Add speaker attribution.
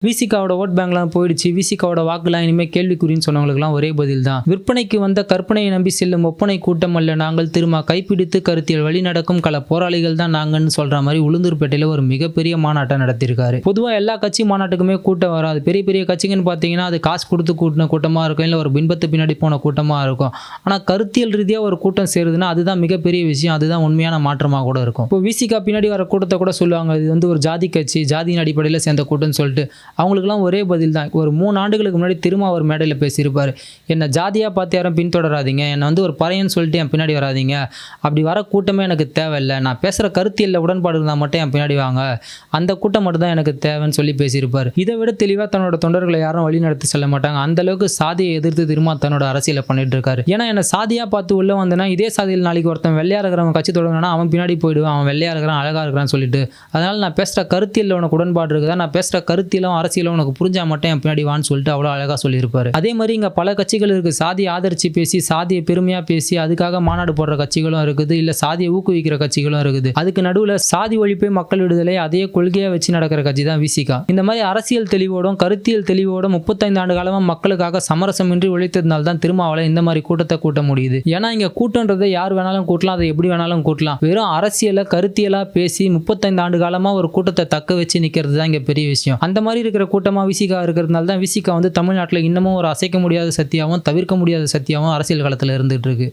Speaker 1: விசிகாவோட vote பேங்க்லாம் போயிடுச்சு. விசிகாவோட வாக்குலாம் இனிமேல் கேள்விக்குறின்னு சொன்னவங்களுக்குலாம் ஒரே பதில் தான். விற்பனைக்கு வந்த கற்பனையை நம்பி செல்லும் ஒப்பனை கூட்டம் அல்ல நாங்கள், திரும்ப கைப்பிடித்து கருத்தியல் வழி நடக்கும் கள போராளிகள் தான் நாங்கன்னு சொல்ற மாதிரி உளுந்தூர்பேட்டையில ஒரு மிகப்பெரிய மாநாட்டை நடத்தியிருக்காரு. பொதுவாக எல்லா கட்சி மாநாட்டுக்குமே கூட்டம் வராது. பெரிய பெரிய கட்சிங்கன்னு பார்த்தீங்கன்னா அது காசு கொடுத்து கூட்டின கூட்டமாக இருக்கும், இல்லை ஒரு பின்பத்து பின்னாடி போன கூட்டமாக இருக்கும். ஆனால் கருத்தியல் ரீதியாக ஒரு கூட்டம் சேருதுன்னா அதுதான் மிகப்பெரிய விஷயம். அதுதான் உண்மையான மாற்றமாக கூட இருக்கும். இப்போ விசிகா பின்னாடி வர கூட்டத்தை கூட சொல்லுவாங்க இது வந்து ஒரு ஜாதி கட்சி, ஜாதியின் அடிப்படையில் சேர்ந்த கூட்டம்னு சொல்லிட்டு. அவங்களுக்குலாம் ஒரே பதில் தான். ஒரு 3 ஆண்டுகளுக்கு முன்னாடி திரும்ப அவர் மேடையில் பேசியிருப்பார். என்னை ஜாதியாக பார்த்து யாரும் பின்தொடராதீங்க, என்னை வந்து ஒரு பறையன்னு சொல்லிட்டு என் பின்னாடி வராதிங்க, அப்படி வர கூட்டமே எனக்கு தேவையில்லை, நான் பேசுகிற கருத்தியலில் உடன்பாடு இருந்தால் மட்டும் என் பின்னாடி வாங்க, அந்த கூட்டம் மட்டும் தான் எனக்கு தேவைன்னு சொல்லி பேசியிருப்பார். இதை விட தெளிவாக தன்னோட தொண்டர்களை யாரும் வழி நடத்தி செல்ல மாட்டாங்க. அந்த அளவுக்கு சாதியை எதிர்த்து திரும்ப தன்னோட அரசியலை பண்ணிட்டு இருக்காரு. ஏன்னா என்னை சாதியாக பார்த்து உள்ள வந்தேன்னா இதே சாதியில் நாளைக்கு ஒருத்தன் வெள்ளையாக இருக்கிறவன் கட்சி தொடங்கினா அவன் பின்னாடி போயிடுவான், அவன் வெள்ளையாக இருக்கிறான் அழகாக இருக்கிறான்னு சொல்லிட்டு. அதனால் நான் பேசுகிற கருத்தியலில் உனக்கு உடன்பாடு இருக்குதா, நான் பேசுகிற கருத்தியலும் அரசியலும் உனக்கு புரிஞ்சா மட்டும் என் பின்னாடி வான்னு சொல்லிட்டு அவ்வளோ அழகாக சொல்லியிருப்பாரு. அதே மாதிரி இங்கே பல கட்சிகள் இருக்குது. சாதியை ஆதரித்து பேசி சாதியை பெருமையாக பேசி அதுக்காக மாநாடு போடுற கட்சிகளும் இருக்குது, இல்லை சாதியை ஊக்குவிக்கிற கட்சிகளும் இருக்குது. அதுக்கு நடுவில் சாதி ஒழிப்பே மக்கள் விடுதலை அதையே கொள்கையாக வச்சு நடக்கிற கட்சி தான் விசிகா. இந்த மாதிரி அரசியல் தெளிவோடும் கருத்தியல் தெளிவோடும் 35 ஆண்டு காலமாக மக்களுக்காக சமரசமின்றி உழைத்ததுனால தான் திருமாவளவன் இந்த மாதிரி கூட்டத்தை கூட்ட முடியுது. ஏன்னா இங்கே கூட்டன்றதை யார் வேணாலும் கூட்டலாம், அதை எப்படி வேணாலும் கூட்டலாம். வெறும் அரசியலை கருத்தியலாக பேசி 35 ஆண்டு காலமாக ஒரு கூட்டத்தை தக்க வச்சு நிற்கிறது தான் இங்கே பெரிய விஷயம். அந்த மாதிரி இருக்கிற கூட்டமாக விசிகா இருக்கிறதுனால தான் விசிகா வந்து தமிழ்நாட்டில் இன்னமும் ஒரு அசைக்க முடியாத சக்தியாகவும் தவிர்க்க முடியாத சக்தியாகவும் அரசியல் களத்தில் இருந்துகிட்டு இருக்கு.